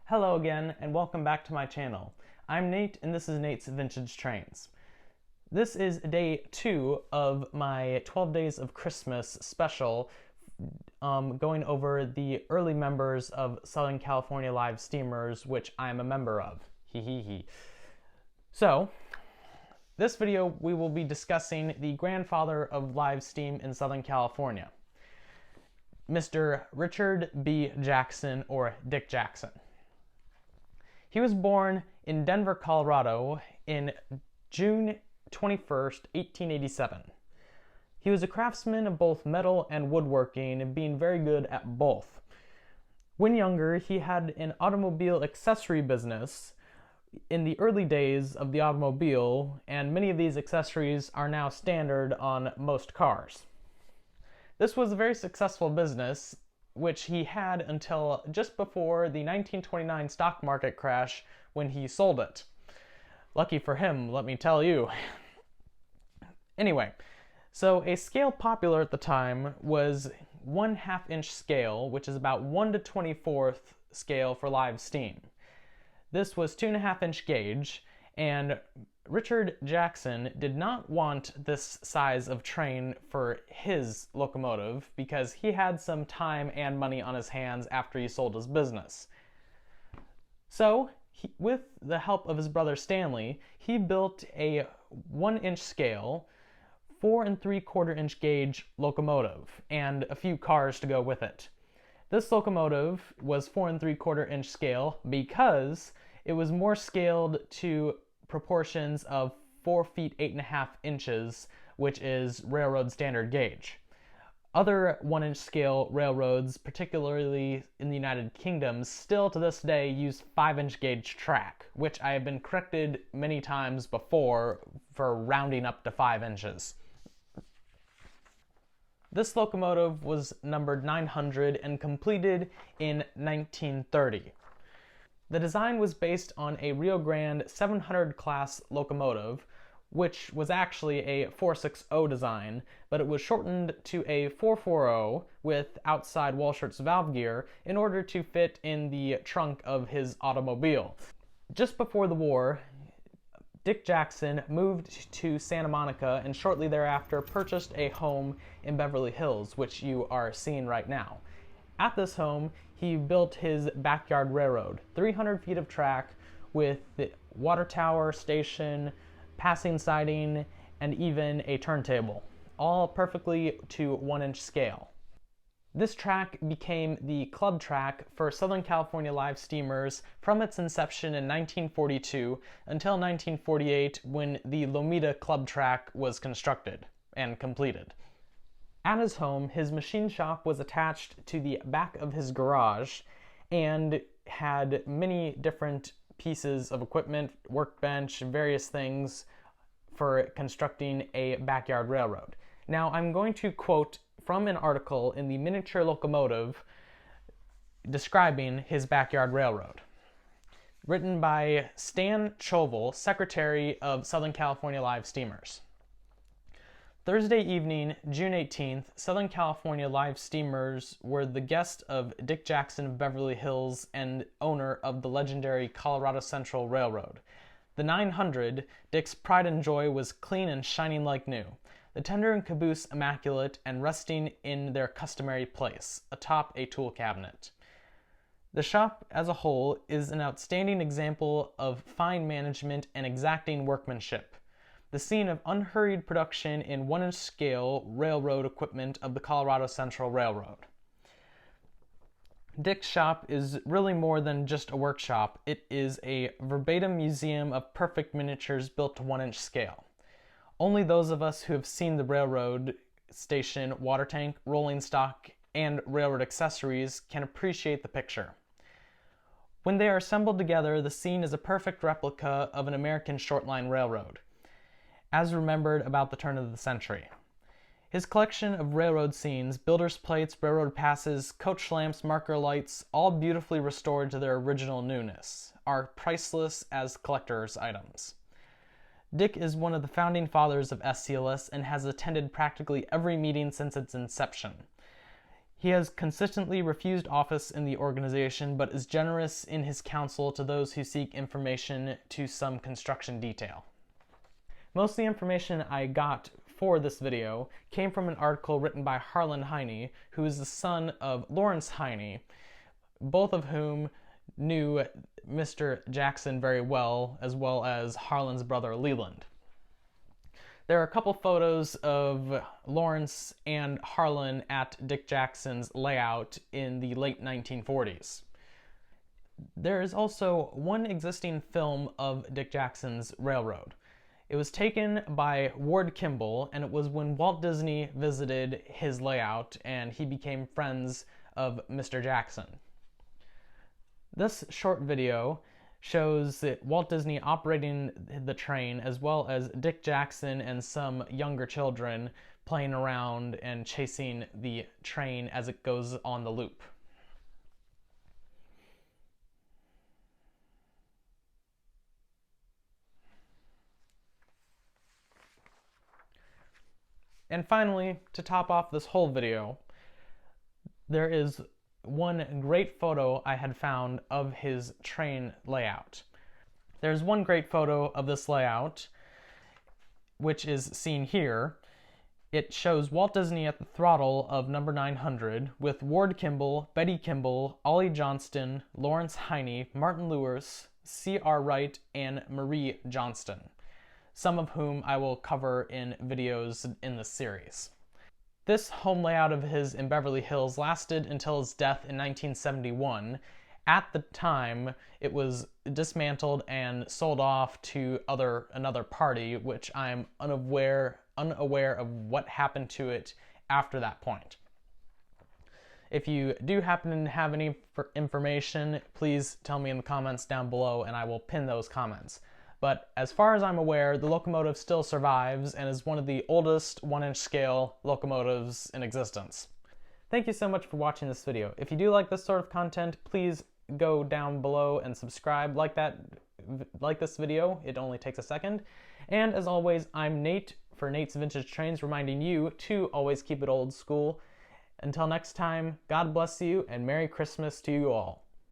Hello again, and welcome back to my channel. I'm Nate, and this is Nate's Vintage Trains. This is day 2 of my 12 Days of Christmas special, going over the early members of Southern California Live Steamers, which I'm a member of. So, this video we will be discussing the grandfather of live steam in Southern California, Mr. Richard B. Jackson, or Dick Jackson. He was born in Denver, Colorado in June 21st, 1887. He was a craftsman of both metal and woodworking, being very good at both. When younger, he had an automobile accessory business in the early days of the automobile, and many of these accessories are now standard on most cars. This was a very successful business, which he had until just before the 1929 stock market crash when he sold it. Lucky for him, let me tell you. Anyway, so a scale popular at the time was 1/2 inch scale, which is about 1 to 24th scale for live steam. This was 2.5 inch gauge, and Richard Jackson did not want this size of train for his locomotive because he had some time and money on his hands after he sold his business. So, with the help of his brother Stanley, he built a 1 inch scale, 4 3/4 inch gauge locomotive, and a few cars to go with it. This locomotive was 4 3/4 inch scale because it was more scaled to proportions of 4 feet 8.5 inches, which is railroad standard gauge. Other 1 inch scale railroads, particularly in the United Kingdom, still to this day use 5 inch gauge track, which I have been corrected many times before for rounding up to 5 inches. This locomotive was numbered 900 and completed in 1930. The design was based on a Rio Grande 700 class locomotive, which was actually a 460 design, but it was shortened to a 440 with outside Walschaerts valve gear in order to fit in the trunk of his automobile. Just before the war, Dick Jackson moved to Santa Monica and shortly thereafter purchased a home in Beverly Hills, which you are seeing right now. At this home, he built his backyard railroad, 300 feet of track with the water tower, station, passing siding, and even a turntable, all perfectly to 1 inch scale. This track became the club track for Southern California Live Steamers from its inception in 1942 until 1948 when the Lomita club track was constructed and completed. At his home, his machine shop was attached to the back of his garage and had many different pieces of equipment, workbench, various things for constructing a backyard railroad. Now, I'm going to quote from an article in the Miniature Locomotive describing his backyard railroad, written by Stan Chovell, Secretary of Southern California Live Steamers. Thursday evening, June 18th, Southern California Live Steamers were the guest of Dick Jackson of Beverly Hills and owner of the legendary Colorado Central Railroad. The 900, Dick's pride and joy, was clean and shining like new, the tender and caboose immaculate and resting in their customary place, atop a tool cabinet. The shop as a whole is an outstanding example of fine management and exacting workmanship, the scene of unhurried production in 1 inch scale railroad equipment of the Colorado Central Railroad. Dick's shop is really more than just a workshop. It is a verbatim museum of perfect miniatures built to 1 inch scale. Only those of us who have seen the railroad station, water tank, rolling stock, and railroad accessories can appreciate the picture. When they are assembled together, the scene is a perfect replica of an American short-line railroad, as remembered about the turn of the century. His collection of railroad scenes, builder's plates, railroad passes, coach lamps, marker lights, all beautifully restored to their original newness, are priceless as collector's items. Dick is one of the founding fathers of SCLS and has attended practically every meeting since its inception. He has consistently refused office in the organization, but is generous in his counsel to those who seek information to some construction detail. Most of the information I got for this video came from an article written by Harlan Heine, who is the son of Lawrence Heine, both of whom knew Mr. Jackson very well as Harlan's brother Leland. There are a couple photos of Lawrence and Harlan at Dick Jackson's layout in the late 1940s. There is also one existing film of Dick Jackson's railroad. It was taken by Ward Kimball, and it was when Walt Disney visited his layout and he became friends of Mr. Jackson. This short video shows Walt Disney operating the train, as well as Dick Jackson and some younger children playing around and chasing the train as it goes on the loop. And finally, to top off this whole video, there is one great photo I had found of his train layout. There's one great photo of this layout, which is seen here. It shows Walt Disney at the throttle of number 900 with Ward Kimball, Betty Kimball, Ollie Johnston, Lawrence Heine, Martin Lewis, C.R. Wright, and Marie Johnston, some of whom I will cover in videos in this series. This home layout of his in Beverly Hills lasted until his death in 1971. At the time, it was dismantled and sold off to another party, which I'm unaware of what happened to it after that point. If you do happen to have any information, please tell me in the comments down below and I will pin those comments. But as far as I'm aware, the locomotive still survives and is one of the oldest 1-inch scale locomotives in existence. Thank you so much for watching this video. If you do like this sort of content, please go down below and subscribe. Like this video, it only takes a second. And as always, I'm Nate for Nate's Vintage Trains, reminding you to always keep it old school. Until next time, God bless you and Merry Christmas to you all.